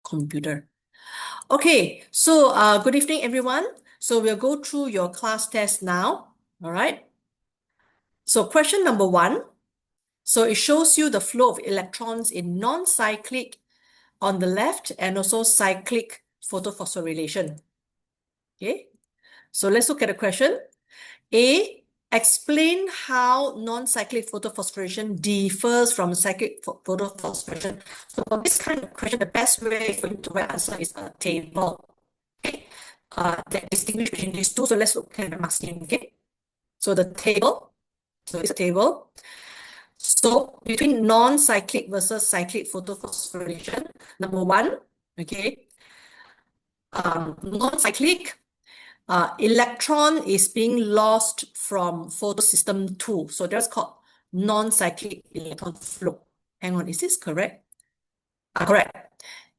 computer. Okay, so good evening, everyone. So we'll go through your class test now. All right. So question number 1. So it shows you the flow of electrons in non-cyclic on the left and also cyclic photophosphorylation. Okay, so let's look at the question. A, explain how non-cyclic photophosphorylation differs from cyclic photophosphorylation. So for this kind of question, the best way for you to write answer is a table. Okay, that distinguish between these two. So let's look at the marking. Okay, so the table. So it's a table. So between non-cyclic versus cyclic photophosphorylation, number 1, okay, non-cyclic, electron is being lost from photosystem 2. So that's called non-cyclic electron flow. Hang on, is this correct? Correct.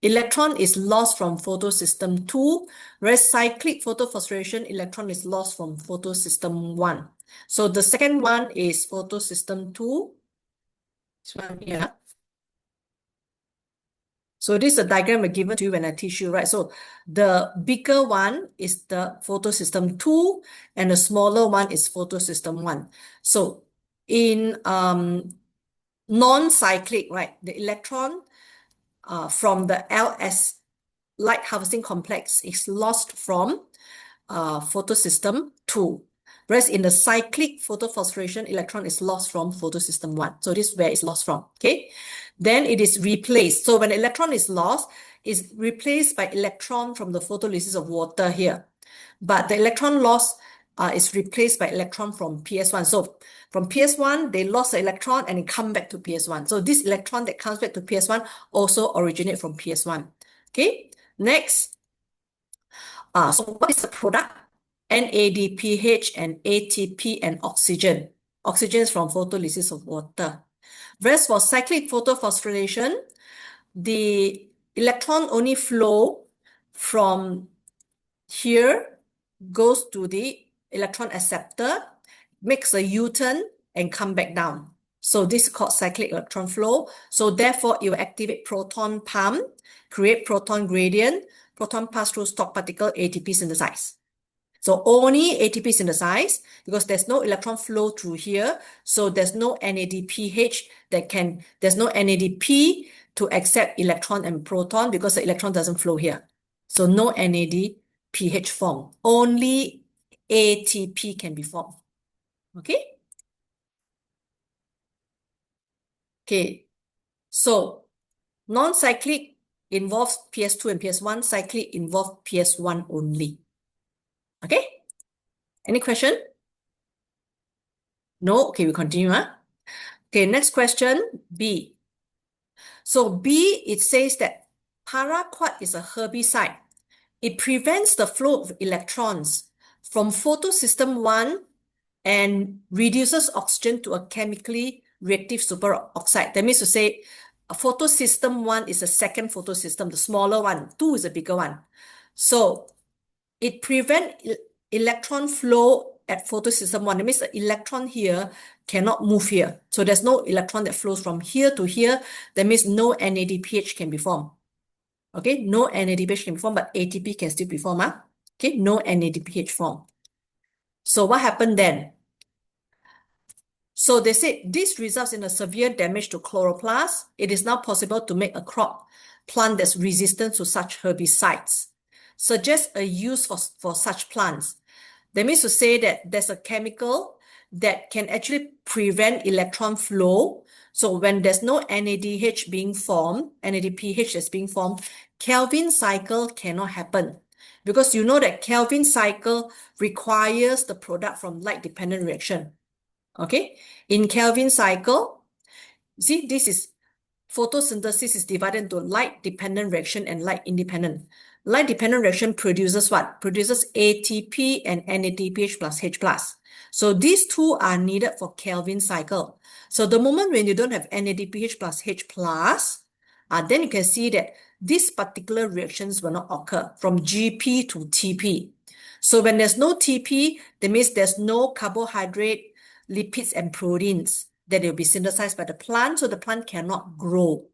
Electron is lost from photosystem 2, whereas cyclic photophosphorylation, electron is lost from photosystem 1. So the second one is photosystem 2. This one here. So this is a diagram given to you when I teach you, right? So the bigger one is the photosystem 2 and the smaller one is photosystem 1. So in non-cyclic, right, the electron from the LS light harvesting complex is lost from photosystem 2. Whereas in the cyclic photophosphorylation, electron is lost from photosystem 1. So this is where it's lost from, okay? Then it is replaced. So when electron is lost, it's replaced by electron from the photolysis of water here. But the electron loss is replaced by electron from PS1. So from PS1, they lost the electron and it come back to PS1. So this electron that comes back to PS1 also originate from PS1. Okay, next. So what is the product? NADPH and ATP and oxygen. Oxygen is from photolysis of water. Whereas for cyclic photophosphorylation, the electron only flow from here, goes to the electron acceptor, makes a U-turn and come back down. So this is called cyclic electron flow. So therefore, it will activate proton pump, create proton gradient, proton pass through stock particle, ATP synthesize. So only ATP synthesize because there's no electron flow through here. So there's no NADPH there's no NADP to accept electron and proton because the electron doesn't flow here. So no NADPH form. Only ATP can be formed. Okay? Okay. So non-cyclic involves PS2 and PS1. Cyclic involves PS1 only. Okay? Any question? No? Okay, we continue. Okay, next question, B. So B, it says that paraquat is a herbicide. It prevents the flow of electrons from photosystem 1 and reduces oxygen to a chemically reactive superoxide. That means to say photosystem 1 is the second photosystem, the smaller one. 2 is the bigger one. So it prevents electron flow at photosystem 1. That means the electron here cannot move here. So there's no electron that flows from here to here. That means no NADPH can be formed. Okay, no NADPH can be formed, but ATP can still be formed. Okay, no NADPH formed. So what happened then? So they said this results in a severe damage to chloroplast. It is now possible to make a crop plant that's resistant to such herbicides. Suggest a use for such plants. That means to say that there's a chemical that can actually prevent electron flow. So when there's no NADH being formed, NADPH that's being formed, Kelvin cycle cannot happen. Because you know that Kelvin cycle requires the product from light-dependent reaction. Okay? In Kelvin cycle, see, this is photosynthesis is divided into light-dependent reaction and light-independent. Light-dependent reaction produces what? Produces ATP and NADPH plus H plus. So these two are needed for Kelvin cycle. So the moment when you don't have NADPH plus H plus, then you can see that these particular reactions will not occur from GP to TP. So when there's no TP, that means there's no carbohydrate, lipids, and proteins that will be synthesized by the plant, so the plant cannot grow.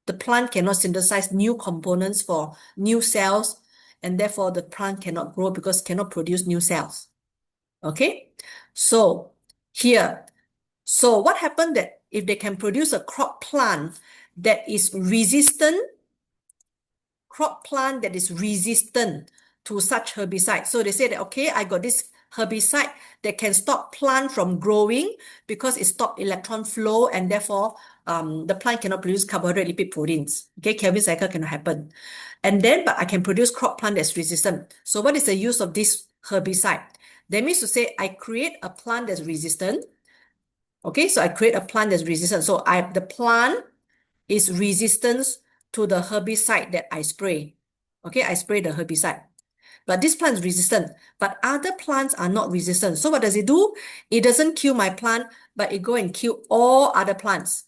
the plant cannot synthesize new components for new cells, and therefore the plant cannot grow because cannot produce new cells. Okay, so here, so what happened that if they can produce a crop plant that is resistant to such herbicide. So they say that, okay, I got this herbicide that can stop plant from growing because it stopped electron flow, and therefore the plant cannot produce carbohydrate, lipid, proteins. Okay, Calvin cycle cannot happen. And then, but I can produce crop plant that's resistant. So what is the use of this herbicide? That means to say I create a plant that's resistant. Okay, so I create a plant that's resistant. So the plant is resistant to the herbicide that I spray. Okay, I spray the herbicide. But this plant is resistant, but other plants are not resistant. So what does it do? It doesn't kill my plant, but it go and kill all other plants.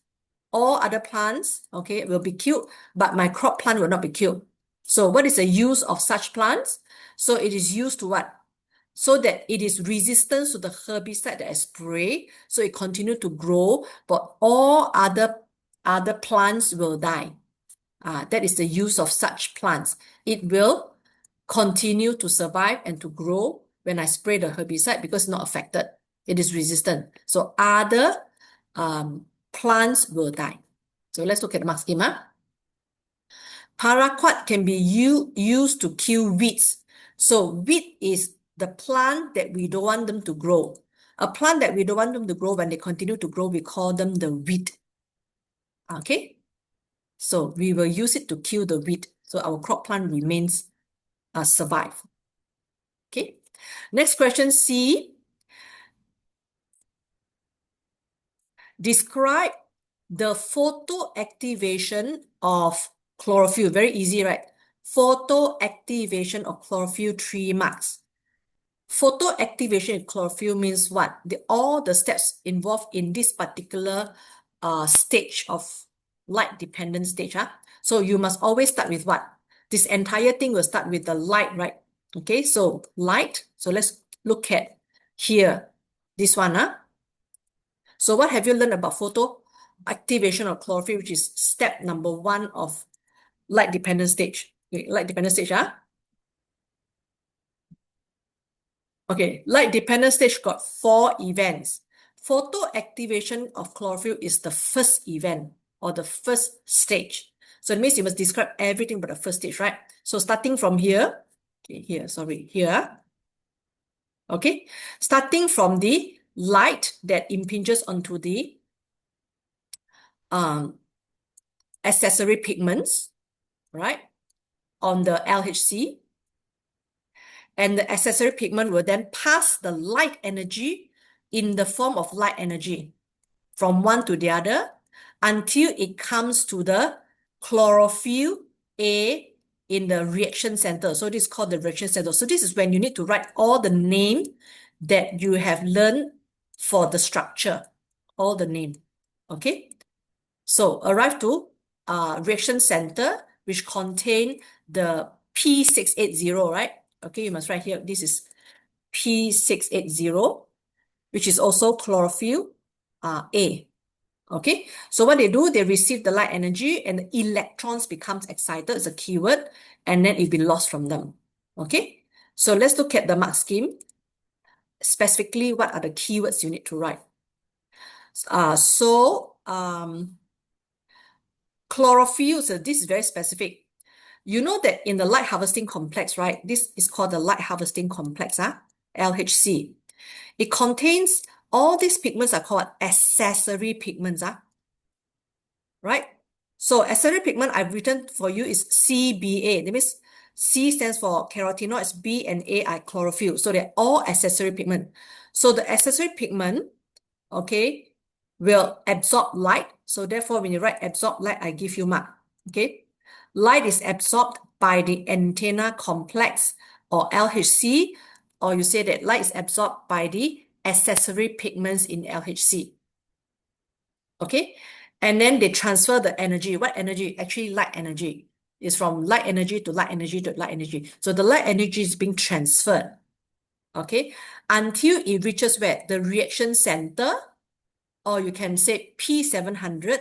All other plants, okay, will be killed, but my crop plant will not be killed. So what is the use of such plants? So it is used to what? So that it is resistant to the herbicide that I spray, so it continue to grow, but all other plants will die. That is the use of such plants. It will continue to survive and to grow when I spray the herbicide because it's not affected. It is resistant. So other plants will die. So let's look at the mark scheme. Paraquat can be used to kill weeds. So weed is the plant that we don't want them to grow. A plant that we don't want them to grow, when they continue to grow, we call them the weed. Okay? So we will use it to kill the weed. So our crop plant remains survive. Okay. Next question, C. Describe the photoactivation of chlorophyll. Very easy, right? Photoactivation of chlorophyll, 3 marks. Photoactivation in chlorophyll means what? All the steps involved in this particular stage of light-dependent stage. So you must always start with what? This entire thing will start with the light, right? Okay, so light. So let's look at here, this one. So what have you learned about photoactivation of chlorophyll, which is step number 1 of light-dependent stage? Okay, light-dependent stage, Okay, light-dependent stage got 4 events. Photoactivation of chlorophyll is the first event or the first stage. So it means you must describe everything but the first stage, right? So starting from here, okay, here. Okay, starting from the light that impinges onto the accessory pigments, right, on the LHC. And the accessory pigment will then pass the light energy in the form of light energy from one to the other until it comes to the chlorophyll A in the reaction center. So this is called the reaction center. So this is when you need to write all the name that you have learned for the structure, all the name. Okay. So arrive to reaction center, which contain the P680, right? Okay, you must write here, this is P680, which is also chlorophyll A. Okay, so what they do, they receive the light energy and the electrons becomes excited, it's a keyword, and then it will be lost from them. Okay, so let's look at the mark scheme. Specifically, what are the keywords you need to write? Chlorophyll, so this is very specific. You know that in the light harvesting complex, right? This is called the light harvesting complex, LHC. It contains all these pigments are called accessory pigments, right? So accessory pigment I've written for you is CBA. That means C stands for carotenoids, B and A are chlorophyll. So they're all accessory pigment. So the accessory pigment, okay, will absorb light. So therefore, when you write absorb light, I give you mark. Okay. Light is absorbed by the antenna complex or LHC, or you say that light is absorbed by the accessory pigments in LHC. Okay. And then they transfer the energy. What energy? Actually, light energy. It's from light energy to light energy to light energy. So the light energy is being transferred. Okay. Until it reaches where? The reaction center, or you can say P700,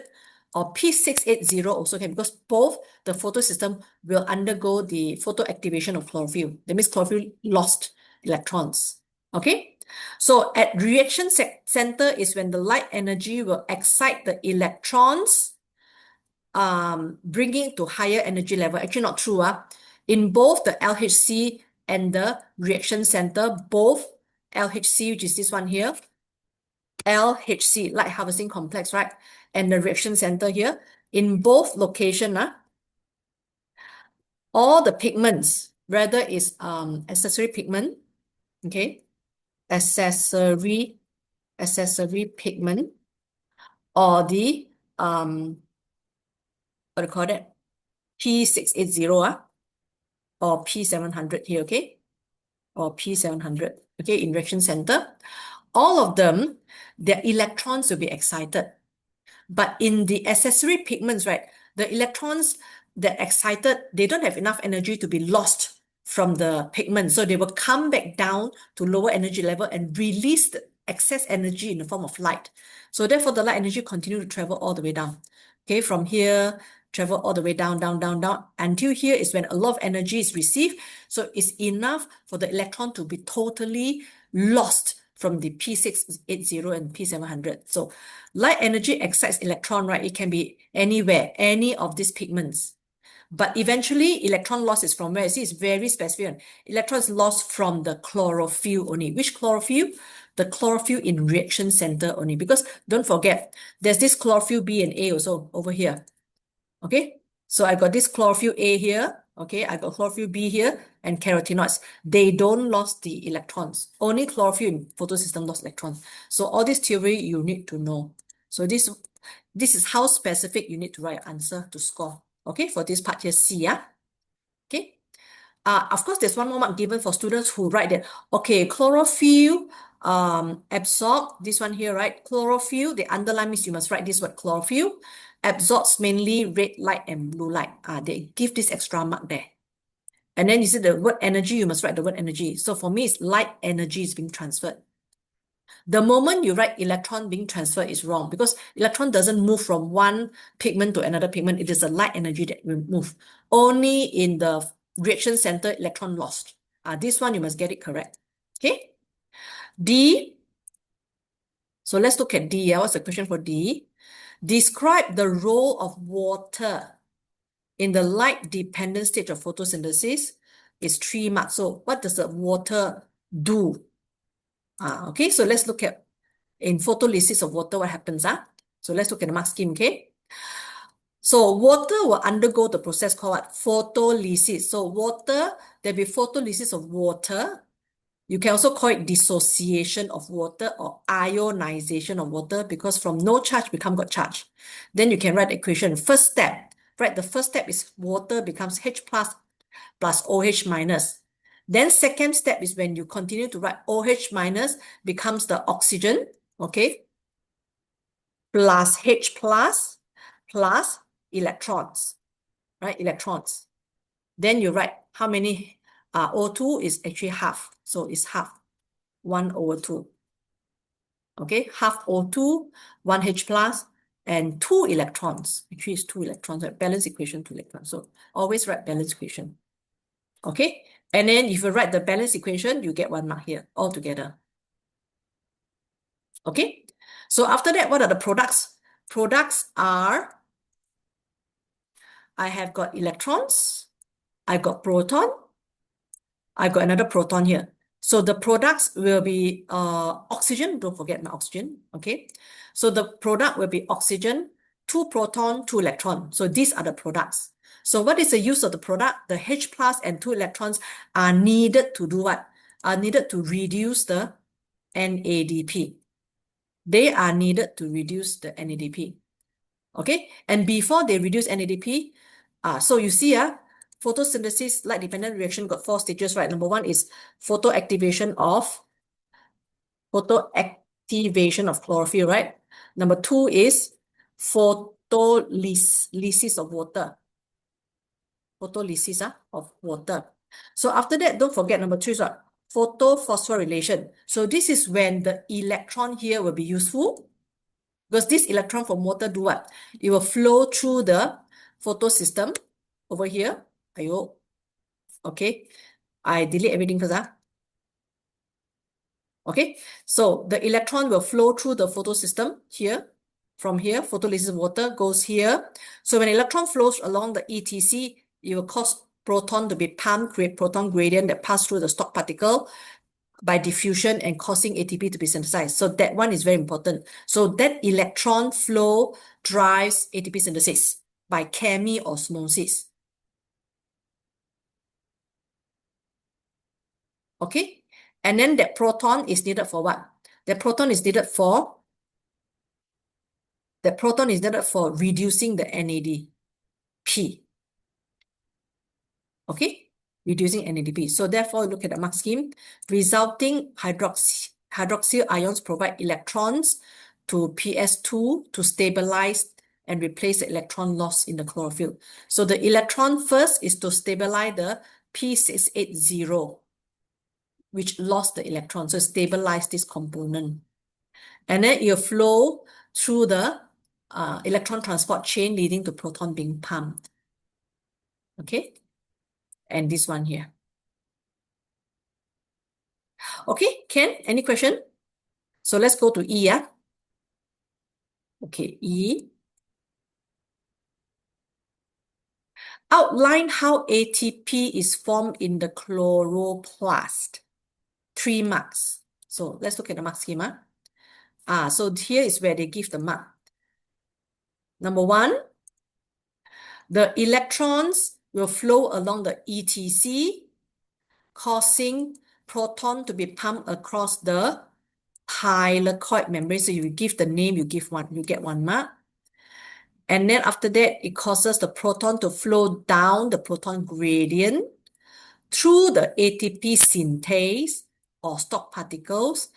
or P680 also can, because both the photosystem will undergo the photoactivation of chlorophyll. That means chlorophyll lost electrons. Okay? So at reaction center is when the light energy will excite the electrons, bringing it to higher energy level. Actually not true. In both the LHC and the reaction center, both LHC, which is this one here, LHC, light harvesting complex, right? And the reaction center here, in both location, all the pigments, whether it's accessory pigment, okay, accessory pigment, or the what do you call that? P680, or P700 here, okay? Or P700, okay, in reaction center. All of them, their electrons will be excited. But in the accessory pigments, right, the electrons that excited, they don't have enough energy to be lost from the pigment. So they will come back down to lower energy level and release the excess energy in the form of light. So therefore, the light energy continue to travel all the way down. Okay, from here, travel all the way down, down, down, down, until here is when a lot of energy is received. So it's enough for the electron to be totally lost from the P680 and P700. So light energy excites electron, right? It can be anywhere, any of these pigments. But eventually, electron loss is from where? You see, it's very specific. Electrons lost from the chlorophyll only. Which chlorophyll? The chlorophyll in reaction center only. Because don't forget, there's this chlorophyll B and A also over here. Okay? So I got this chlorophyll A here. Okay, I got chlorophyll B here and carotenoids. They don't lose the electrons. Only chlorophyll in photosystem lost electrons. So all this theory you need to know. So this is how specific you need to write an answer to score. Okay, for this part here, C, yeah? Okay. Of course, there's one more mark given for students who write that, okay, chlorophyll absorb, this one here, right? Chlorophyll, the underline means you must write this word, chlorophyll, absorbs mainly red light and blue light. They give this extra mark there. And then you see the word energy, you must write the word energy. So for me, it's light energy is being transferred. The moment you write electron being transferred is wrong, because electron doesn't move from one pigment to another pigment. It is the light energy that will move. Only in the reaction center, electron lost. This one you must get it correct. Okay. D. So let's look at D. What's the question for D? Describe the role of water in the light-dependent stage of photosynthesis. Is 3 marks. So what does the water do? Okay, so let's look at in photolysis of water, what happens? So let's look at the mark scheme, okay? So water will undergo the process called what? Photolysis. So water, there'll be photolysis of water. You can also call it dissociation of water or ionization of water, because from no charge become got charge. Then you can write the equation. First step, right? The first step is water becomes H plus OH minus. Then second step is when you continue to write OH minus becomes the oxygen, okay? Plus H plus electrons, right? Electrons. Then you write how many O2 is actually half. So it's half, 1/2. Okay, half O2, 1 H plus, and 2 electrons. Actually, it's 2 electrons, right? Balance equation, 2 electrons. So always write balance equation. Okay, and then if you write the balance equation, you get 1 mark here altogether. Okay, so after that, what are the products? Products are, I have got electrons, I got proton, I got another proton here. So the products will be oxygen, don't forget my oxygen, okay? So the product will be oxygen, 2 proton, 2 electron. So these are the products. So what is the use of the product? The H plus and 2 electrons are needed to do what? Are needed to reduce the NADP. They are needed to reduce the NADP. Okay, and before they reduce NADP, so you see, photosynthesis, light-dependent reaction got 4 stages, right? Number 1 is photoactivation of chlorophyll, right? Number 2 is photolysis of water. Photolysis of water. So after that, don't forget number 3 is what? Photophosphorylation. So this is when the electron here will be useful. Because this electron from water do what? It will flow through the photosystem over here. Ayo. Okay. I delete everything first. Okay. So the electron will flow through the photosystem here. From here, photolysis water goes here. So when electron flows along the ETC, it will cause proton to be pumped, create proton gradient that pass through the stock particle by diffusion and causing ATP to be synthesized. So that one is very important. So that electron flow drives ATP synthesis by chemiosmosis. Okay? And then that proton is needed for what? That proton is needed for reducing the NADP. Okay? Reducing NADP. So therefore, look at the mark scheme. Resulting hydroxyl ions provide electrons to PS2 to stabilize and replace the electron loss in the chlorophyll. So the electron first is to stabilize the P680, which lost the electron. So stabilize this component. And then it will flow through the electron transport chain leading to proton being pumped. Okay? And this one here. Okay, Ken, any question? So let's go to E, yeah? Okay, E. Outline how ATP is formed in the chloroplast. 3 marks. So let's look at the mark schema. So here is where they give the mark. Number 1, the electrons will flow along the ETC, causing proton to be pumped across the thylakoid membrane. So you give the name, you get 1 mark. And then after that, it causes the proton to flow down the proton gradient through the ATP synthase or stock particles,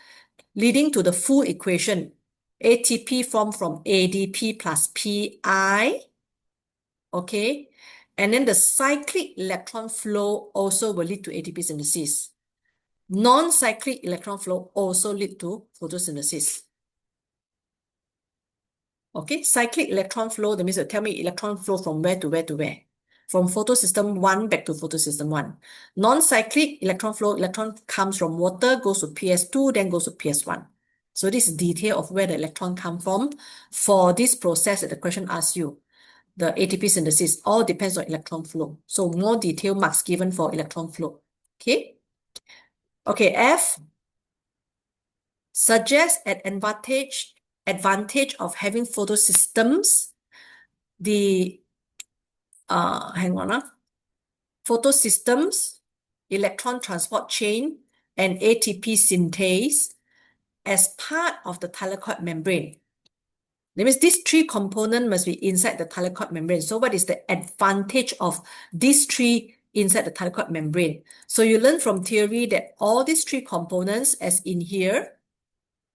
leading to the full equation. ATP formed from ADP plus PI. Okay. And then the cyclic electron flow also will lead to ATP synthesis. Non-cyclic electron flow also lead to photosynthesis. Okay, cyclic electron flow, that means you tell me electron flow from where to where to where. From photosystem 1 back to photosystem 1. Non-cyclic electron flow, electron comes from water, goes to PS2, then goes to PS1. So this is detail of where the electron come from for this process that the question asks you. The ATP synthesis all depends on electron flow. So more detailed marks given for electron flow. Okay. Okay, F. Suggest an advantage of having photosystems. The photosystems, electron transport chain, and ATP synthase as part of the thylakoid membrane. That means these 3 components must be inside the thylakoid membrane. So what is the advantage of these 3 inside the thylakoid membrane? So you learn from theory that all these 3 components, as in here,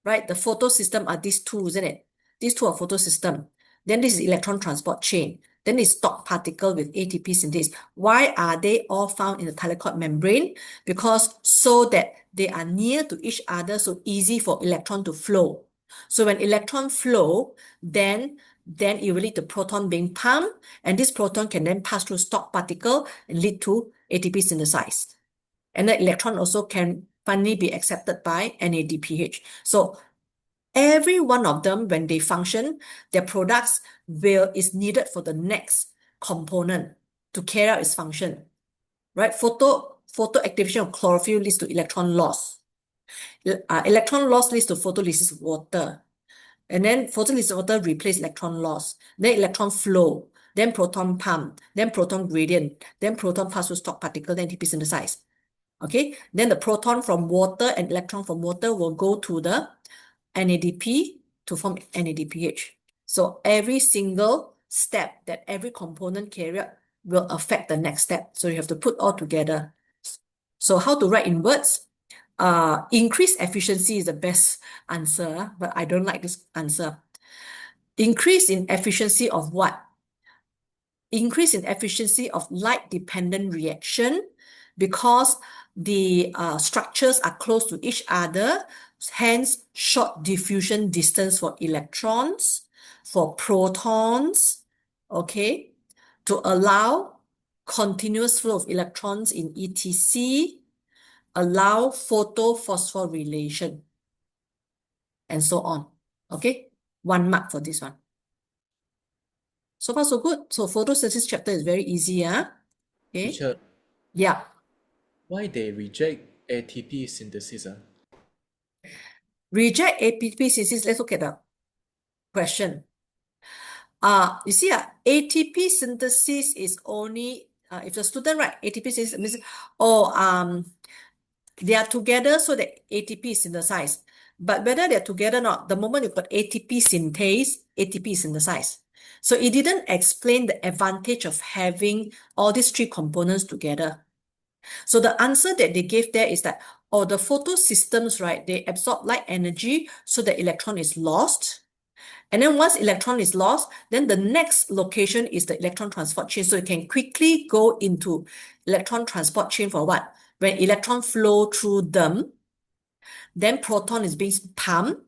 right? The photosystem are these 2, isn't it? These 2 are photosystem. Then this is electron transport chain. Then it's stock particle with ATP synthase. Why are they all found in the thylakoid membrane? Because so that they are near to each other, so easy for electron to flow. So when electron flow, then it will lead to proton being pumped, and this proton can then pass through stock particle and lead to ATP synthesized. And the electron also can finally be accepted by NADPH. So every one of them, when they function, their products is needed for the next component to carry out its function. Right? Photoactivation of chlorophyll leads to electron loss. Electron loss leads to photolysis water. And then photolysis water replaces electron loss. Then electron flow. Then proton pump. Then proton gradient. Then proton pass through stock particle. Then ATP synthesized. Okay. Then the proton from water and electron from water will go to the NADP to form NADPH. So every single step that every component carry out will affect the next step. So you have to put all together. So how to write in words? Increase efficiency is the best answer, but I don't like this answer. Increase in efficiency of what? Increase in efficiency of light-dependent reaction because the structures are close to each other, hence short diffusion distance for electrons, for protons, okay, to allow continuous flow of electrons in ETC, allow photophosphorylation, and so on. Okay, 1 mark for this one. So far, so good. So photosynthesis chapter is very easy, huh? Okay. Teacher, Yeah. why they reject ATP synthesis? Reject ATP synthesis. Let's look at the question. You see, ATP synthesis is only if the student write ATP synthesis means they are together so that ATP is synthesized. But whether they're together or not, the moment you put ATP synthase, ATP is synthesized. So it didn't explain the advantage of having all these 3 components together. So the answer that they gave there is that, the photosystems, right, they absorb light energy so the electron is lost. And then once electron is lost, then the next location is the electron transport chain. So you can quickly go into electron transport chain for what? When electron flow through them, then proton is being pumped.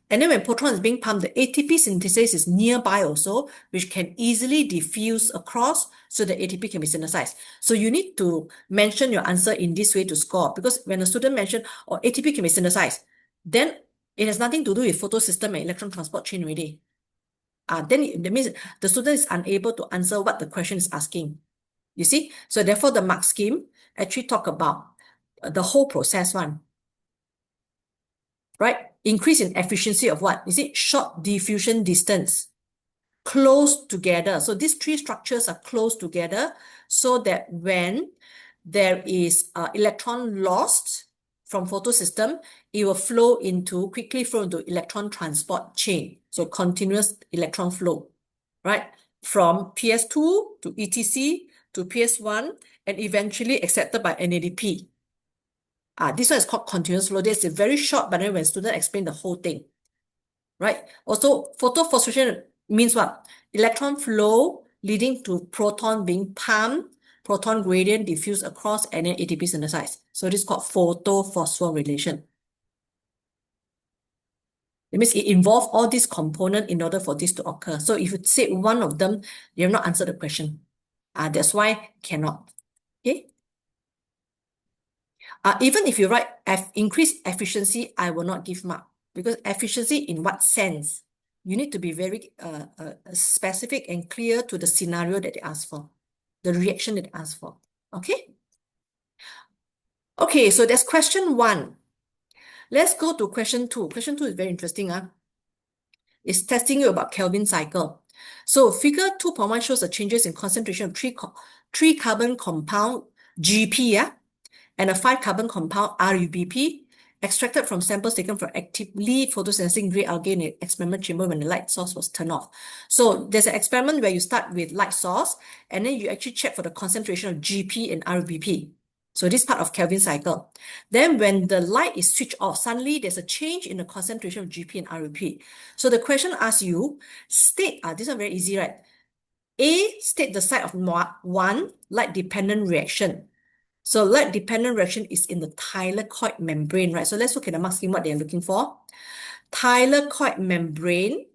And then when proton is being pumped, the ATP synthesis is nearby also, which can easily diffuse across so the ATP can be synthesized. So you need to mention your answer in this way to score, because when a student mentioned, ATP can be synthesized, then it has nothing to do with photosystem and electron transport chain already. Then that means the student is unable to answer what the question is asking. You see? So therefore, the mark scheme actually talk about the whole process one. Right? Increase in efficiency of what? Is it short diffusion distance? Close together. So these 3 structures are close together so that when there is electron lost from photosystem, it will quickly flow into electron transport chain. So continuous electron flow, right? From PS2 to ETC to PS1 and eventually accepted by NADP. This one is called continuous flow. This is very short, but then when students explain the whole thing, right? Also, photophosphorylation means what? Electron flow leading to proton being pumped, proton gradient diffuse across, and then ATP synthesized. So this is called photophosphorylation. It means it involves all these components in order for this to occur. So if you say one of them, you have not answered the question. That's why cannot. Okay. Even if you write increased efficiency, I will not give mark, because efficiency in what sense? You need to be very specific and clear to the scenario that they ask for, the reaction that they ask for. Okay? Okay, so that's question 1. Let's go to question 2. Question 2 is very interesting. It's testing you about Kelvin cycle. So figure 2.1 shows the changes in concentration of 3 carbon compound GP, and a 5 carbon compound RUBP extracted from samples taken from actively photosynthesizing grey algae in an experiment chamber when the light source was turned off. So there's an experiment where you start with light source and then you actually check for the concentration of GP and RUBP. So this part of Kelvin cycle. Then when the light is switched off, suddenly there's a change in the concentration of GP and RUBP. So the question asks you, state, this one very easy, right? A, state the site of 1 light-dependent reaction. So light-dependent reaction is in the thylakoid membrane, right? So let's look at the mark scheme, what they're looking for. Thylakoid membrane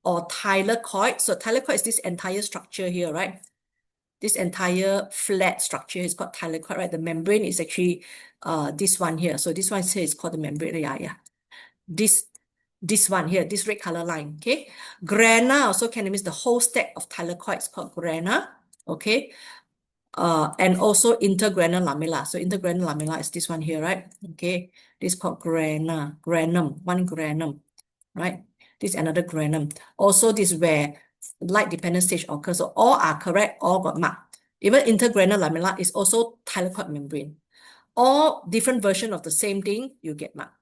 or thylakoid. So thylakoid is this entire structure here, right? This entire flat structure is called thylakoid, right? The membrane is actually this one here. So this one here is called the membrane. Yeah. This one here, this red color line, okay? Grana also can mean the whole stack of thylakoids called grana, okay? And also intergranular lamella. So intergranular lamella is this one here, right? Okay, this is called granum, 1 granum, right? This is another granum. Also, this is where light-dependent stage occurs. So all are correct, all got marked. Even intergranular lamella is also thylakoid membrane. All different version of the same thing, you get marked.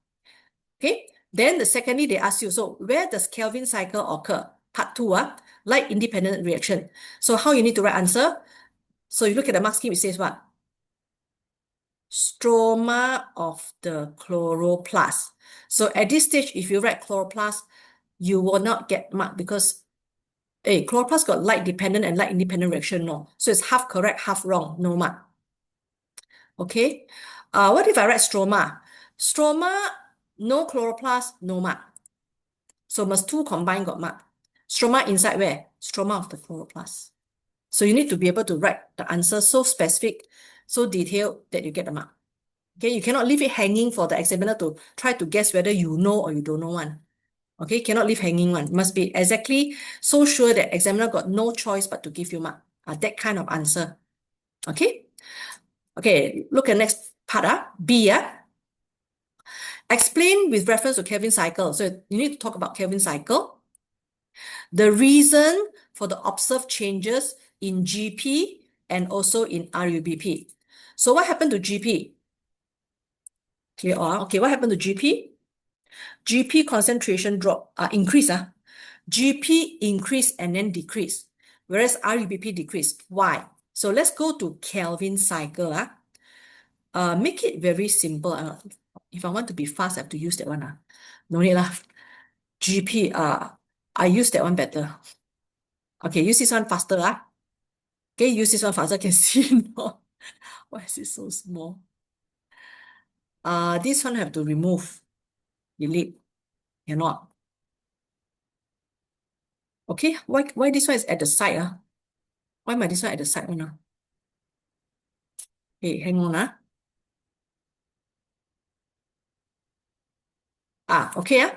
Okay, then secondly, they ask you, so where does Kelvin cycle occur? Part 2, light-independent reaction. So how you need to write answer? So you look at the mark scheme, it says what? Stroma of the chloroplast. So at this stage, if you write chloroplast, you will not get marked because chloroplast got light dependent and light independent reaction, no. So it's half correct, half wrong, no mark. Okay. What if I write stroma? Stroma, no chloroplast, no mark. So must two combine got mark. Stroma inside where? Stroma of the chloroplast. So you need to be able to write the answer so specific, so detailed that you get the mark. Okay, you cannot leave it hanging for the examiner to try to guess whether you know or you don't know one. Okay, cannot leave hanging one. Must be exactly so sure that examiner got no choice but to give you mark. That kind of answer. Okay. Okay, look at next part. B. Explain with reference to Kelvin cycle. So you need to talk about Kelvin cycle. The reason for the observed changes in GP and also in RUBP. So what happened to GP? Clear all? Okay, what happened to GP? GP concentration drop, increase. GP increase and then decrease, whereas RUBP decrease. Why? So let's go to Kelvin cycle. Make it very simple. If I want to be fast, I have to use that one. No need lah. GP, I use that one better. Okay, use this one faster. Okay, use this one faster. Can see now. Why is it so small? This one have to remove. Delete. Cannot. Okay, why this one is at the side? Why my this one at the side one? Okay, hang on. Okay.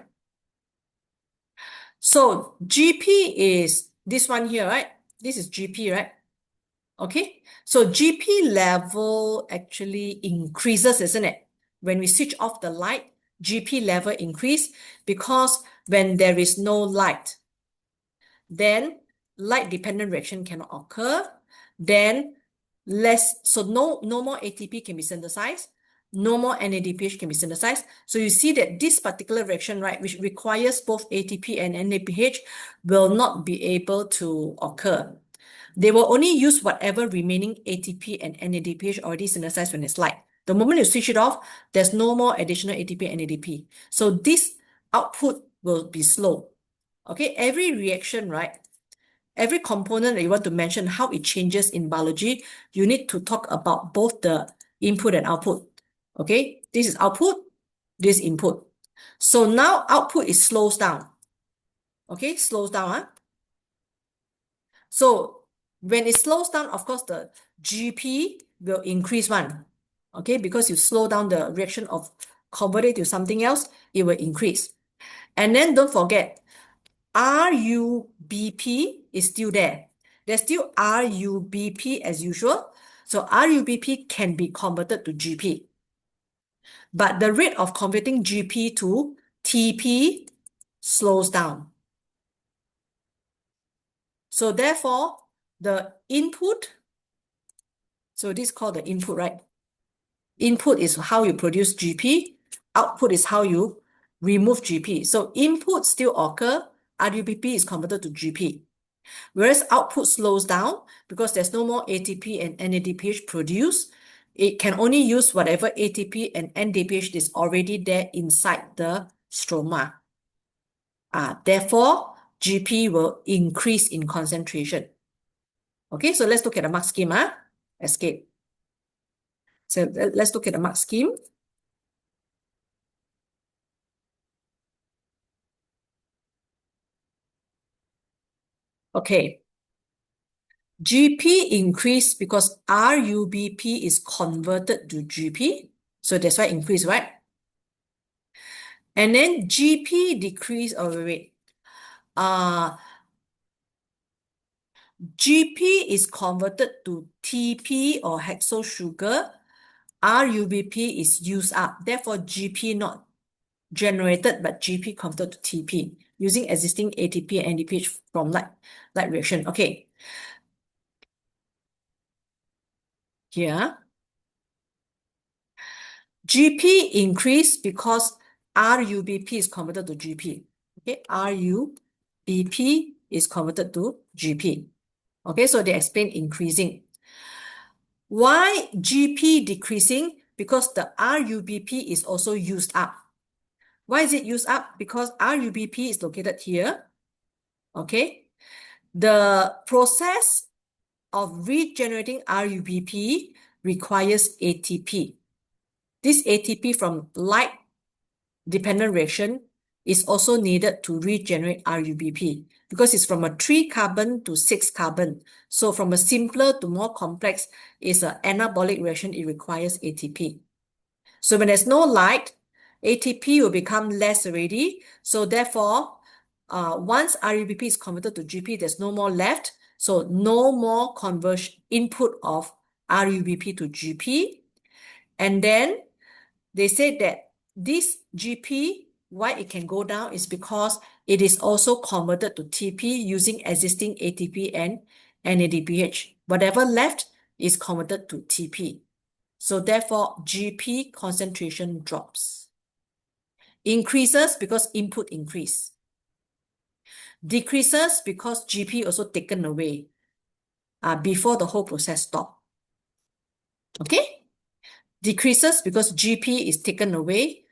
So GP is this one here, right? This is GP, right? Okay. So GP level actually increases, isn't it? When we switch off the light, GP level increase because when there is no light, then light-dependent reaction cannot occur. Then no more ATP can be synthesized. No more NADPH can be synthesized. So you see that this particular reaction, right, which requires both ATP and NADPH, will not be able to occur. They will only use whatever remaining ATP and NADPH already synthesized when it's light. The moment you switch it off, there's no more additional ATP and NADP. So this output will be slow. Okay, every reaction, right? Every component that you want to mention how it changes in biology, you need to talk about both the input and output. Okay, this is output, this input. So now output is slows down. Okay, slows down. So when it slows down, of course, the GP will increase one. Okay, because you slow down the reaction of convert it to something else, it will increase. And then don't forget, RUBP is still there. There's still RUBP as usual. So RUBP can be converted to GP. But the rate of converting GP to TP slows down. So therefore, the input, so this is called the input, right? Input is how you produce GP. Output is how you remove GP. So input still occur. RUBP is converted to GP. Whereas output slows down because there's no more ATP and NADPH produced. It can only use whatever ATP and NADPH is already there inside the stroma. Therefore, GP will increase in concentration. Okay, so let's look at the mark scheme. Escape. So let's look at the mark scheme. Okay. GP increased because RUBP is converted to GP. So that's why increase, right? And then GP decrease, wait. GP is converted to TP or hexyl sugar. RUBP is used up. Therefore, GP not generated, but GP converted to TP using existing ATP and NADPH from light reaction. Okay. Here. GP increased because RUBP is converted to GP. Okay, RUBP is converted to GP. Okay, so they explain increasing. Why GP decreasing? Because the RUBP is also used up. Why is it used up? Because RUBP is located here. Okay, the process of regenerating RUBP requires ATP. This ATP from light-dependent reaction is also needed to regenerate RUBP because it's from a 3-carbon to 6-carbon. So from a simpler to more complex is an anabolic reaction. It requires ATP. So when there's no light, ATP will become less already. So therefore, once RUBP is converted to GP, there's no more left. So no more conversion input of RUBP to GP. And then they said that this GP, why it can go down is because it is also converted to TP using existing ATP and NADPH. Whatever left is converted to TP. So therefore, GP concentration drops. Increases because input increase. Decreases because GP also taken away before the whole process stop. Okay? Decreases because GP is taken away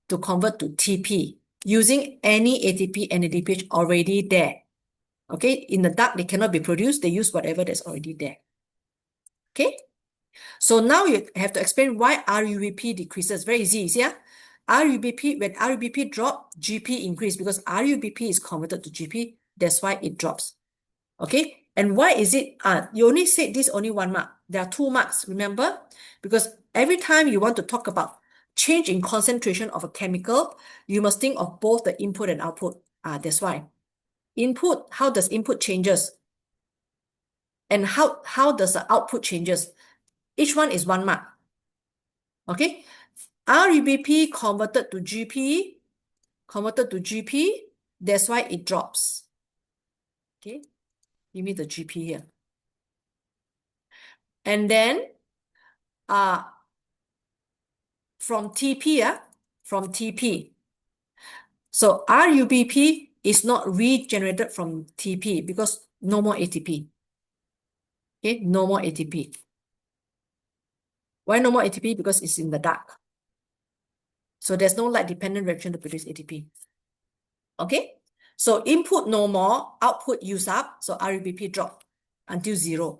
to convert to TP using any ATP and NADPH already there. Okay? In the dark, they cannot be produced. They use whatever that's already there. Okay? So now you have to explain why RUBP decreases. Very easy, yeah? RUBP, when RUBP drop, GP increase because RUBP is converted to GP. That's why it drops. Okay? And why is it? You only said this only 1 mark. There are 2 marks, remember? Because every time you want to talk about change in concentration of a chemical, you must think of both the input and output. That's why. Input, how does input changes? And how does the output changes? Each one is 1 mark. Okay? RUBP converted to GP, that's why it drops. Okay? Give me the GP here. And then from TP. So RUBP is not regenerated from TP because no more ATP. Okay, no more ATP. Why no more ATP? Because it's in the dark. So there's no light-dependent reaction to produce ATP. Okay? So input no more, output use up, so RUBP drop until 0.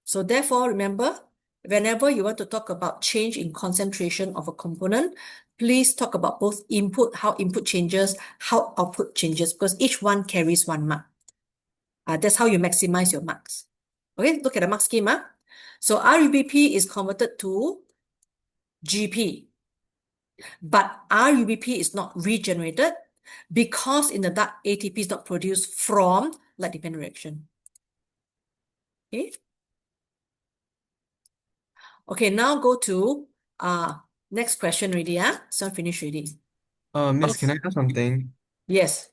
So therefore, remember, whenever you want to talk about change in concentration of a component, please talk about both input, how input changes, how output changes, because each one carries 1 mark. That's how you maximize your marks. Okay, look at the mark scheme. So RUBP is converted to GP, but RUBP is not regenerated because in the dark, ATP is not produced from light-dependent reaction. Okay. Okay, now go to next question already. So finish already. Miss, Yes. can I ask something? Yes.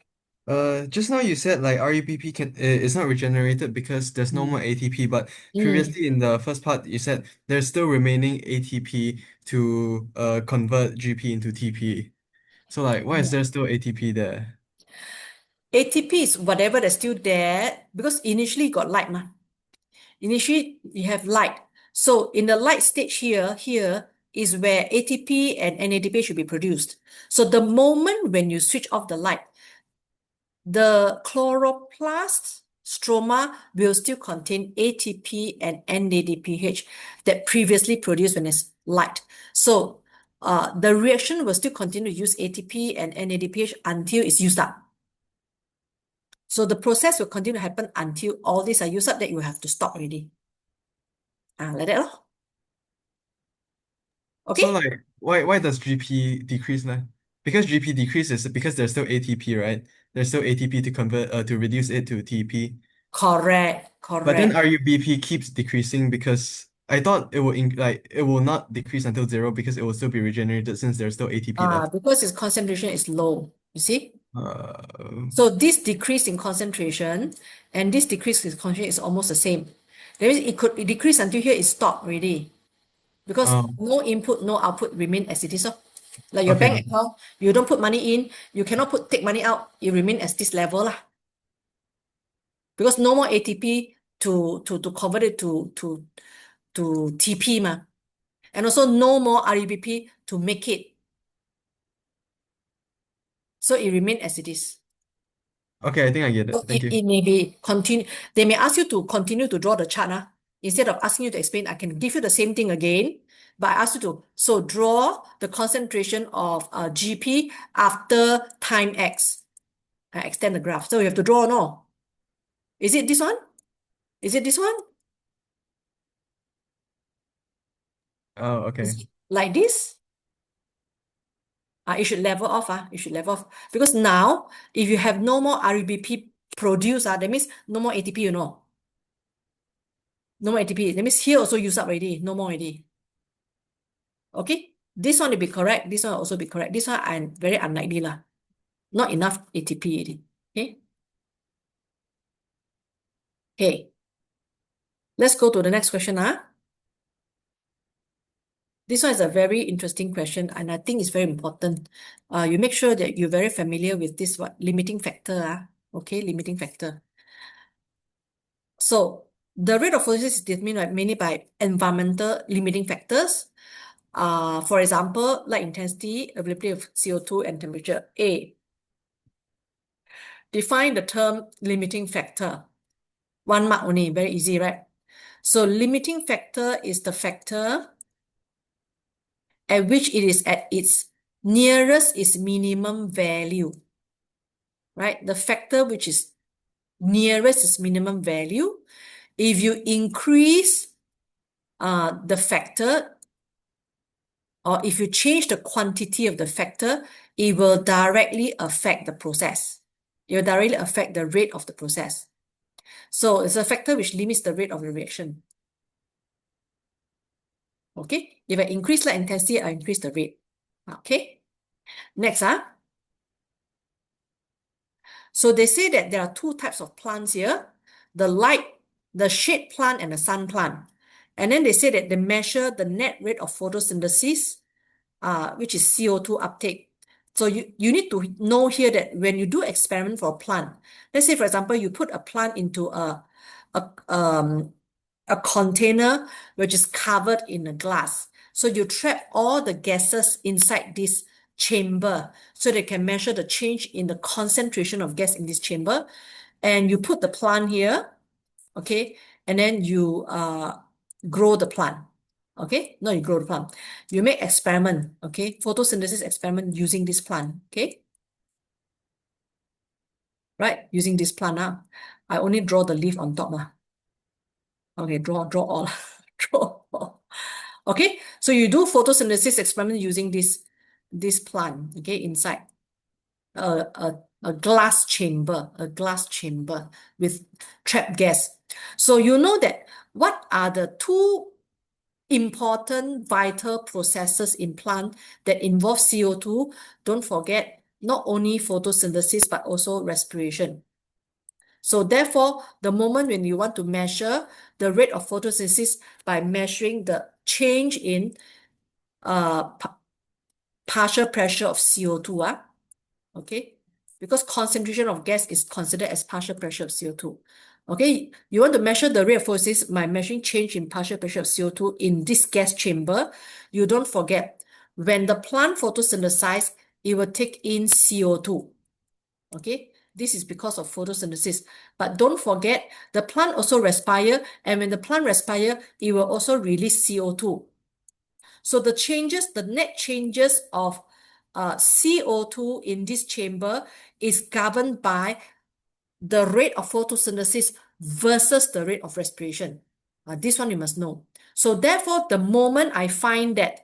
Just now you said like RUBP is not regenerated because there's no more ATP, but previously in the first part you said there's still remaining ATP to convert GP into TP. So like why is there still ATP there? ATP is whatever that's still there because initially you got light. Initially you have light. So in the light stage here is where ATP and NADP should be produced. So the moment when you switch off the light, the chloroplast stroma will still contain ATP and NADPH that previously produced when it's light. So the reaction will still continue to use ATP and NADPH until it's used up. So the process will continue to happen until all these are used up, that you have to stop already. Like that. Okay? So like why does GP decrease now? Because GP decreases because there's still ATP, right? There's still ATP to convert to reduce it to TP. Correct. But then Correct. RUBP keeps decreasing because I thought it will it will not decrease until 0 because it will still be regenerated since there's still ATP left. Because its concentration is low. You see? Uh, So this decrease in concentration and this decrease in concentration is almost the same. That means it could decrease until here it stopped already. Because oh, no input, no output remain as it is. Like your okay. bank account, you don't put money in, you cannot take money out, it remain as this level lah. Because no more ATP to convert it to TP ma. And also no more REBP to make it. So it remain as it is. Okay, I think I get it. So Thank you. it may be continue. They may ask you to continue to draw the chart. instead of asking you to explain, I can give you the same thing again, but I ask you to draw the concentration of GP after time X. I extend the graph. So you have to draw, no? Is it this one? Is it this one? Oh, Is okay. it like this? It should level off. It should level off. Because now, if you have no more REBP produced, that means no more ATP, you know. No more ATP. That means here also use up already. No more already. Okay? This one will be correct. This one will also be correct. This one I'm very unlikely lah. Not enough ATP already. Okay? Okay. Let's go to the next question. This one is a very interesting question, and I think it's very important. You make sure that you're very familiar with this limiting factor. Okay, limiting factor. So the rate of photosynthesis is determined mainly by environmental limiting factors. For example, light intensity, availability of CO2, and temperature. A. Define the term limiting factor. 1 mark only, very easy, right? So limiting factor is the factor at which it is at its nearest its minimum value, right? The factor which is nearest its minimum value. If you increase the factor, or if you change the quantity of the factor, it will directly affect the process. It will directly affect the rate of the process. So it's a factor which limits the rate of the reaction. Okay, if I increase light intensity, I increase the rate. Okay, next, so they say that there are two types of plants here, the shade plant and the sun plant. And then they say that they measure the net rate of photosynthesis, which is CO2 uptake. So you need to know here that when you do experiment for a plant, let's say, for example, you put a plant into a container which is covered in a glass. So you trap all the gases inside this chamber so they can measure the change in the concentration of gas in this chamber. And you put the plant here, okay, and then you grow the plant. Okay, no, you grow the plant. You make experiment, okay, photosynthesis experiment using this plant, okay, right, using this plant. I only draw the leaf on top. Okay, draw all, draw all. Okay, so you do photosynthesis experiment using this plant, okay, inside a glass chamber, with trapped gas. So you know that what are the two important vital processes in plant that involve CO2? Don't forget, not only photosynthesis, but also respiration. So therefore, the moment when you want to measure the rate of photosynthesis by measuring the change in partial pressure of CO2, okay, because concentration of gas is considered as partial pressure of CO2. Okay, you want to measure the rate of photosynthesis by measuring change in partial pressure of CO2 in this gas chamber. You don't forget, when the plant photosynthesize, it will take in CO2. Okay, this is because of photosynthesis. But don't forget, the plant also respire, and when the plant respire, it will also release CO2. So the net changes of CO2 in this chamber is governed by the rate of photosynthesis versus the rate of respiration. This one you must know. So therefore, the moment I find that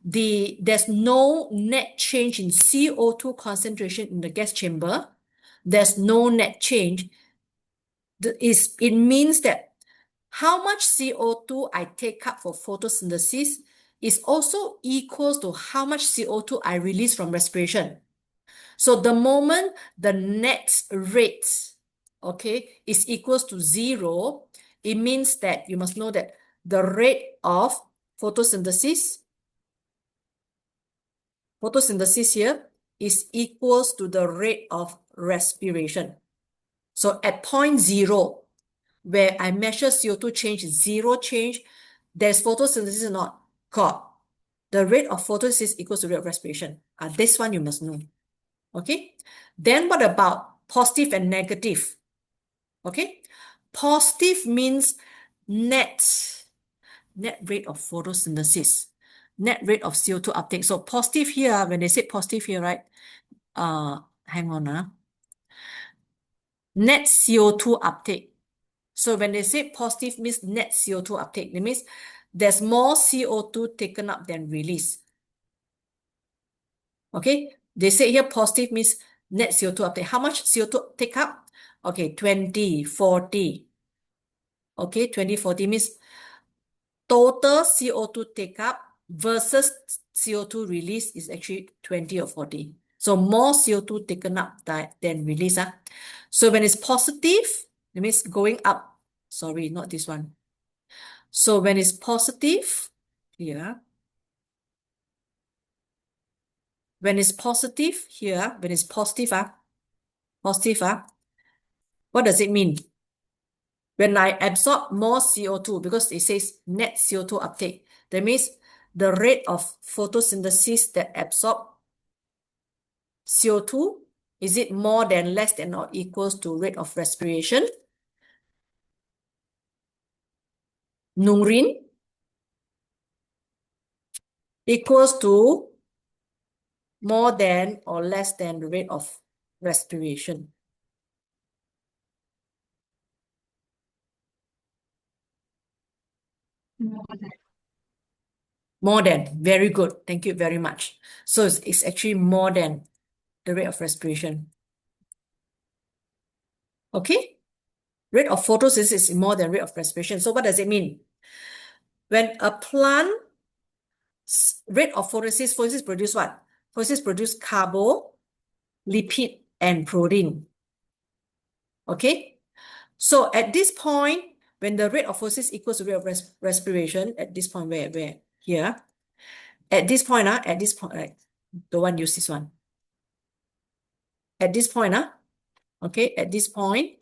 there's no net change in CO2 concentration in the gas chamber, there's no net change, it means that how much CO2 I take up for photosynthesis is also equals to how much CO2 I release from respiration. So the moment the net rate, okay, is equals to 0, it means that you must know that the rate of photosynthesis here is equals to the rate of respiration. So at point 0, where I measure CO2 change, 0 change, there's photosynthesis or not? Got. The rate of photosynthesis equals to the rate of respiration. This one you must know. Okay. Then what about positive and negative? Okay. Positive means net rate of photosynthesis, net rate of CO2 uptake. So positive here, when they say positive here, right? Hang on, net CO2 uptake. So when they say positive means net CO2 uptake, that means there's more CO2 taken up than released. Okay, they say here positive means net CO2 uptake. How much CO2 take up? Okay, 20, 40. Okay, 20, 40 means total CO2 take up versus CO2 release is actually 20 or 40. So more CO2 taken up than released. So when it's positive, it means going up. Sorry, not this one. So when it's positive, here, when it's positive here, when it's positive, what does it mean? When I absorb more CO2, because it says net CO2 uptake, that means the rate of photosynthesis that absorb CO2, is it more than, less than, or equals to rate of respiration? Nungrin equals to more than or less than the rate of respiration. More than, very good. Thank you very much. So it's actually more than the rate of respiration. Okay? Rate of photosynthesis is more than rate of respiration. So what does it mean? When a plant rate of photosynthesis produce what? Photosynthesis produce carbo, lipid, and protein. Okay? So at this point, when the rate of photosynthesis equals to rate of respiration, at this point, where? Here. At this point, right? Don't want to use this one. At this point, okay, at this point,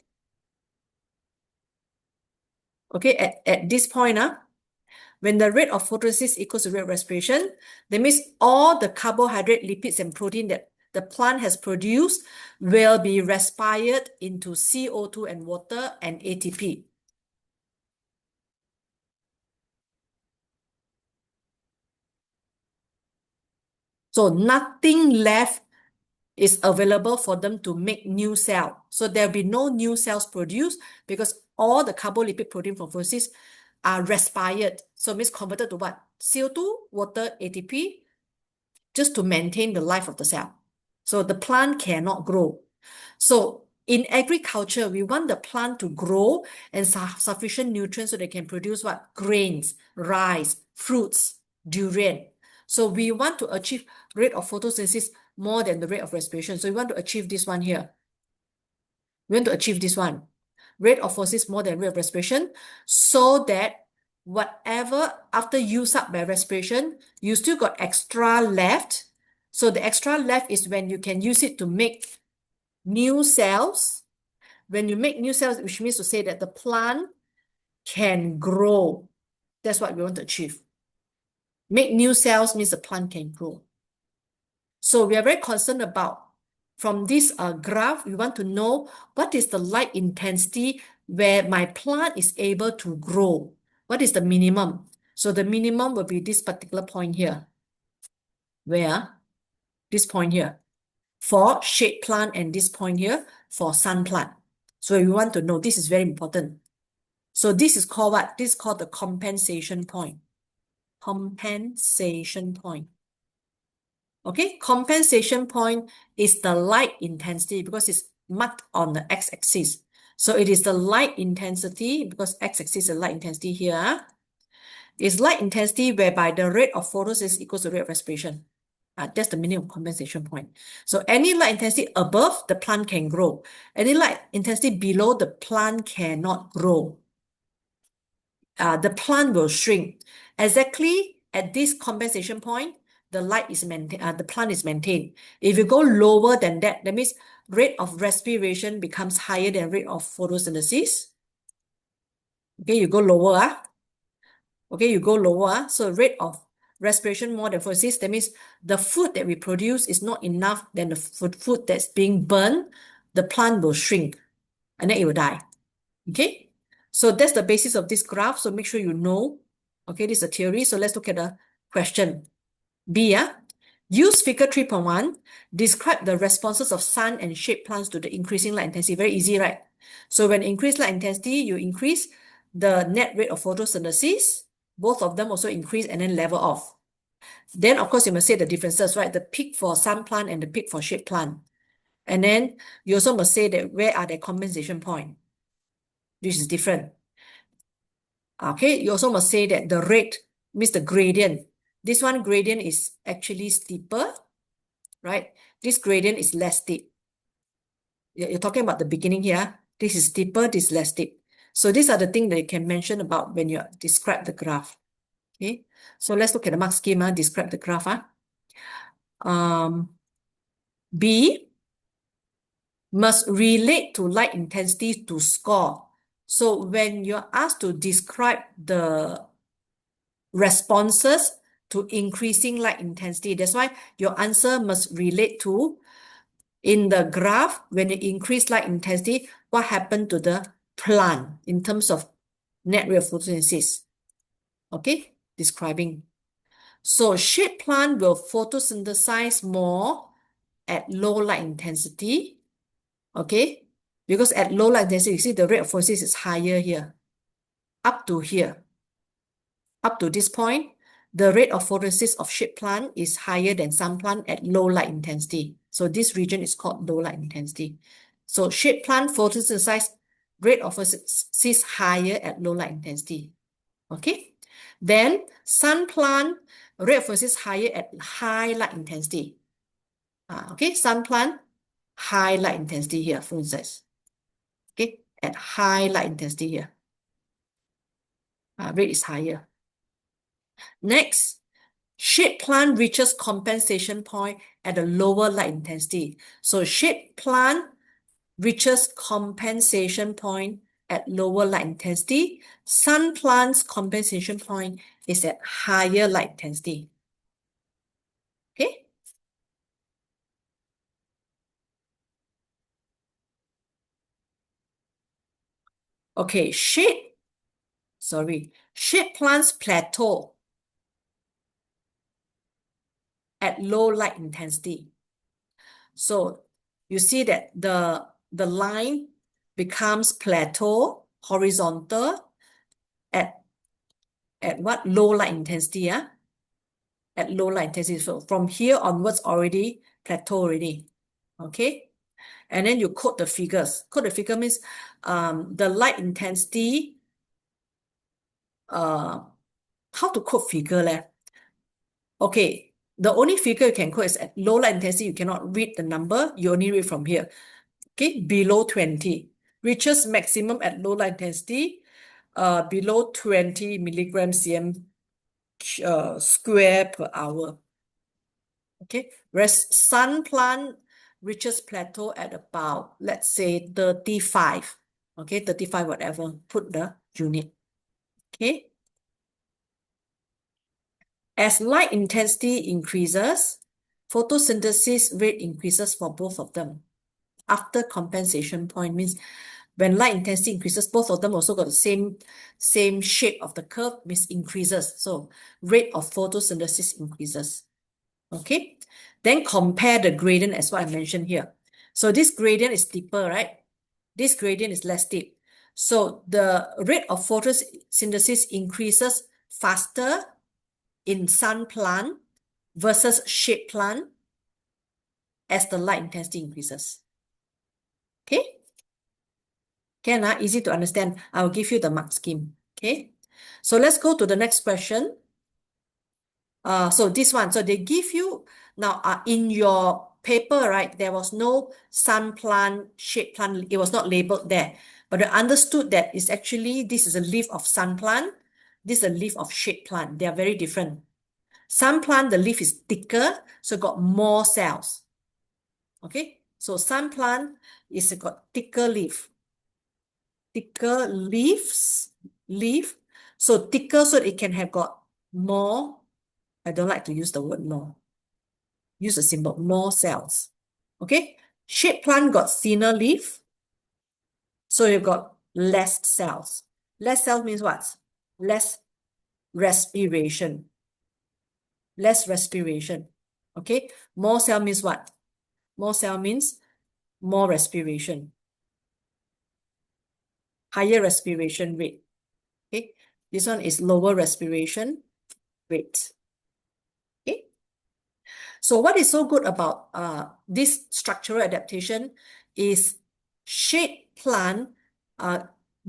okay, at this point, when the rate of photosynthesis equals to rate of respiration, that means all the carbohydrate, lipids, and protein that the plant has produced will be respired into CO2 and water and ATP. So nothing left is available for them to make new cell. So there'll be no new cells produced because all the carbolipid protein from photosynthesis are respired. So it means converted to what? CO2, water, ATP, just to maintain the life of the cell. So the plant cannot grow. So in agriculture, we want the plant to grow and sufficient nutrients so they can produce what? Grains, rice, fruits, durian. So we want to achieve rate of photosynthesis more than the rate of respiration. So we want to achieve this one here. We want to achieve this one. Rate of photosynthesis more than rate of respiration, so that whatever after use up by respiration, you still got extra left. So the extra left is when you can use it to make new cells. When you make new cells, which means to say that the plant can grow. That's what we want to achieve. Make new cells means the plant can grow. So we are very concerned about, from this graph, we want to know what is the light intensity where my plant is able to grow. What is the minimum? So the minimum will be this particular point here. Where? This point here. For shade plant, and this point here for sun plant. So we want to know, this is very important. So this is called what? This is called the compensation point. Compensation point. Okay, compensation point is the light intensity because it's marked on the x-axis. So it is the light intensity, because x-axis is light intensity here. Is light intensity whereby the rate of photosynthesis equals to rate of respiration. That's the minimum compensation point. So any light intensity above, the plant can grow. Any light intensity below, the plant cannot grow. The plant will shrink. Exactly at this compensation point, the light is maintained, the plant is maintained. If you go lower than that, that means rate of respiration becomes higher than rate of photosynthesis. Okay, you go lower. Okay, you go lower. So rate of respiration more than photosynthesis, that means the food that we produce is not enough than the food that's being burned. The plant will shrink and then it will die. Okay, So that's the basis of this graph. So make sure you know. Okay, this is a theory. So let's look at the question. B, use figure 3.1. Describe the responses of sun and shade plants to the increasing light intensity. Very easy, right? So when increase light intensity, you increase the net rate of photosynthesis. Both of them also increase and then level off. Then, of course, you must say the differences, right? The peak for sun plant and the peak for shade plant. And then you also must say that where are their compensation point, which is different. Okay, you also must say that the rate means the gradient. This one gradient is actually steeper, right? This gradient is less steep. You're talking about the beginning here. This is steeper, this is less steep. So these are the things that you can mention about when you describe the graph. Okay, so let's look at the mark scheme, describe the graph. B, must relate to light intensity to score. So when you're asked to describe the responses to increasing light intensity, that's why your answer must relate to, in the graph, when you increase light intensity, what happened to the plant in terms of net rate of photosynthesis. Okay, describing. So shade plant will photosynthesize more at low light intensity. Okay, because at low light intensity, you see the rate of photosynthesis is higher here, up to here. Up to this point, the rate of photosynthesis of shade plant is higher than sun plant at low light intensity. So this region is called low light intensity. So shade plant photosynthesize rate of photosynthesis higher at low light intensity. Okay. Then sun plant rate of photosynthesis higher at high light intensity. Okay, sun plant high light intensity here, for instance. Okay, at high light intensity here. Rate is higher. Next, shade plant reaches compensation point at a lower light intensity. So shade plant reaches compensation point at lower light intensity. Sun plant's compensation point is at higher light intensity. Okay? Okay, shade plants plateau at low light intensity. So you see that the line becomes plateau, horizontal, at what? Low light intensity, at low light intensity. So from here onwards already plateau already. Okay? And then you quote the figures. Quote the figure means the light intensity, how to quote figure leh? Okay, the only figure you can quote is at low light intensity. You cannot read the number. You only read from here. Okay, below 20. Reaches maximum at low light intensity, below 20 milligrams cm square per hour. Okay, whereas sun plant reaches plateau at about, let's say, 35. Okay, 35 whatever, put the unit. Okay. As light intensity increases, photosynthesis rate increases for both of them. After compensation point means when light intensity increases, both of them also got the same shape of the curve, means increases. So rate of photosynthesis increases. Okay. Then compare the gradient as what I mentioned here. So this gradient is steeper, right? This gradient is less steep. So the rate of photosynthesis increases faster in sun plant versus shade plant as the light intensity increases. Okay? Easy to understand. I will give you the mark scheme. Okay? So let's go to the next question. So this one, so they give you, now in your paper, right, there was no sun plant, shade plant, it was not labeled there. But I understood that it's actually, this is a leaf of sun plant, this is a leaf of shade plant. They are very different. Sun plant, the leaf is thicker, so got more cells. Okay, so sun plant is got thicker leaf. Thicker leaf. So thicker, so it can have got more. I don't like to use the word more. Use the symbol, more cells. Okay, shade plant got thinner leaf, so you've got less cells. Less cell means what? Less respiration. Less respiration. Okay? More cell means what? More cell means more respiration. Higher respiration rate. Okay? This one is lower respiration rate. Okay? So what is so good about this structural adaptation is shade plant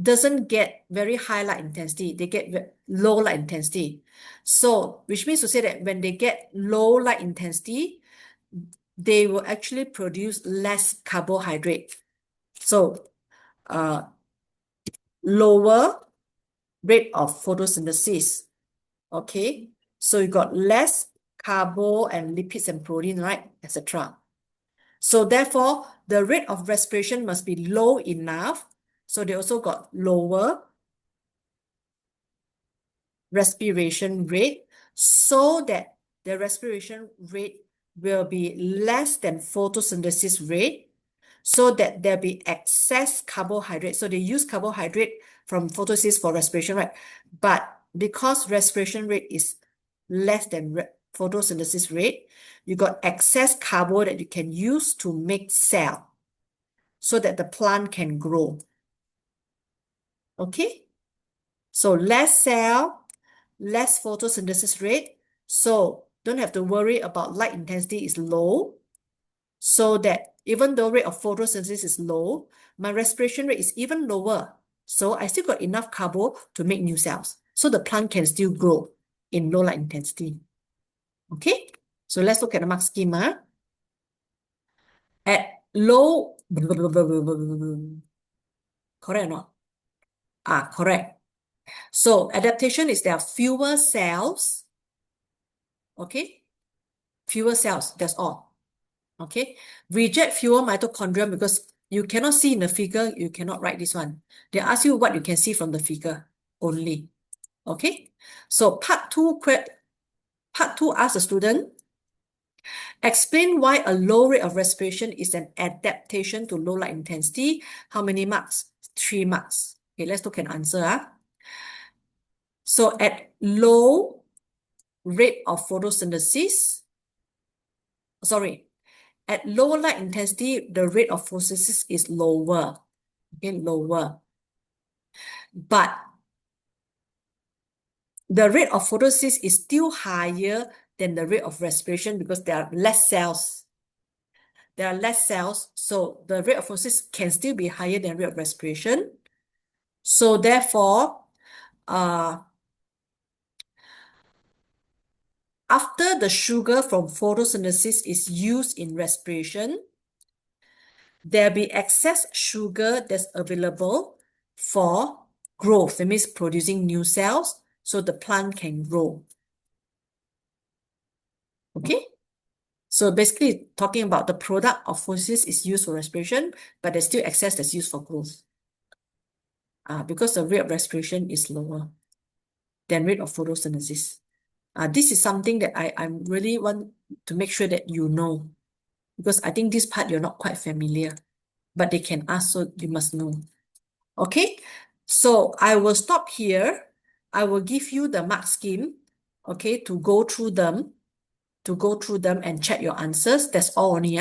doesn't get very high light intensity. They get low light intensity. So which means to say that when they get low light intensity, they will actually produce less carbohydrate. So lower rate of photosynthesis. Okay, so you got less carbo and lipids and protein, right, etc. So therefore, the rate of respiration must be low enough. So they also got lower respiration rate so that the respiration rate will be less than photosynthesis rate so that there'll be excess carbohydrate. So they use carbohydrate from photosynthesis for respiration, right? But because respiration rate is less than photosynthesis rate, you got excess carbo that you can use to make cell so that the plant can grow. Okay? So less cell, less photosynthesis rate. So don't have to worry about light intensity is low. So that even though rate of photosynthesis is low, my respiration rate is even lower. So I still got enough carbo to make new cells. So the plant can still grow in low light intensity. Okay? So let's look at the mark scheme. At low, correct or not? Correct. So adaptation is there are fewer cells. Okay? Fewer cells, that's all. Okay? Reject fewer mitochondria because you cannot see in the figure, you cannot write this one. They ask you what you can see from the figure only. Okay? So part two asks the student, explain why a low rate of respiration is an adaptation to low light intensity. How many marks? 3 marks. Okay, let's look at answer. So at low rate of photosynthesis, at low light intensity, the rate of photosynthesis is lower. Okay, lower. But the rate of photosynthesis is still higher than the rate of respiration because there are less cells. There are less cells, so the rate of photosynthesis can still be higher than rate of respiration. So therefore, after the sugar from photosynthesis is used in respiration, there'll be excess sugar that's available for growth. That means producing new cells so the plant can grow. Okay? So basically talking about the product of photosynthesis is used for respiration, but there's still excess that's used for growth. Because the rate of respiration is lower than rate of photosynthesis. This is something that I really want to make sure that you know, because I think this part you're not quite familiar, but they can ask, so you must know. Okay, so I will stop here. I will give you the mark scheme, okay, to go through them and check your answers. That's all only,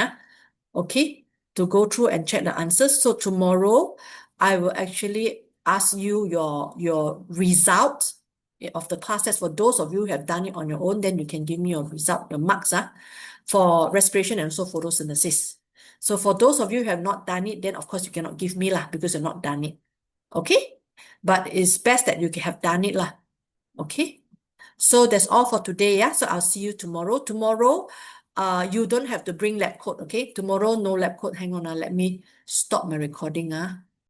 okay, to go through and check the answers. So tomorrow, I will actually ask you your result of the class test. For those of you who have done it on your own, then you can give me your result, your marks, for respiration and also photosynthesis. So for those of you who have not done it, then of course you cannot give me because you've not done it. Okay? But it's best that you have done it Okay? So that's all for today, So I'll see you tomorrow. Tomorrow, you don't have to bring lab coat, okay? Tomorrow, no lab coat. Hang on, let me stop my recording,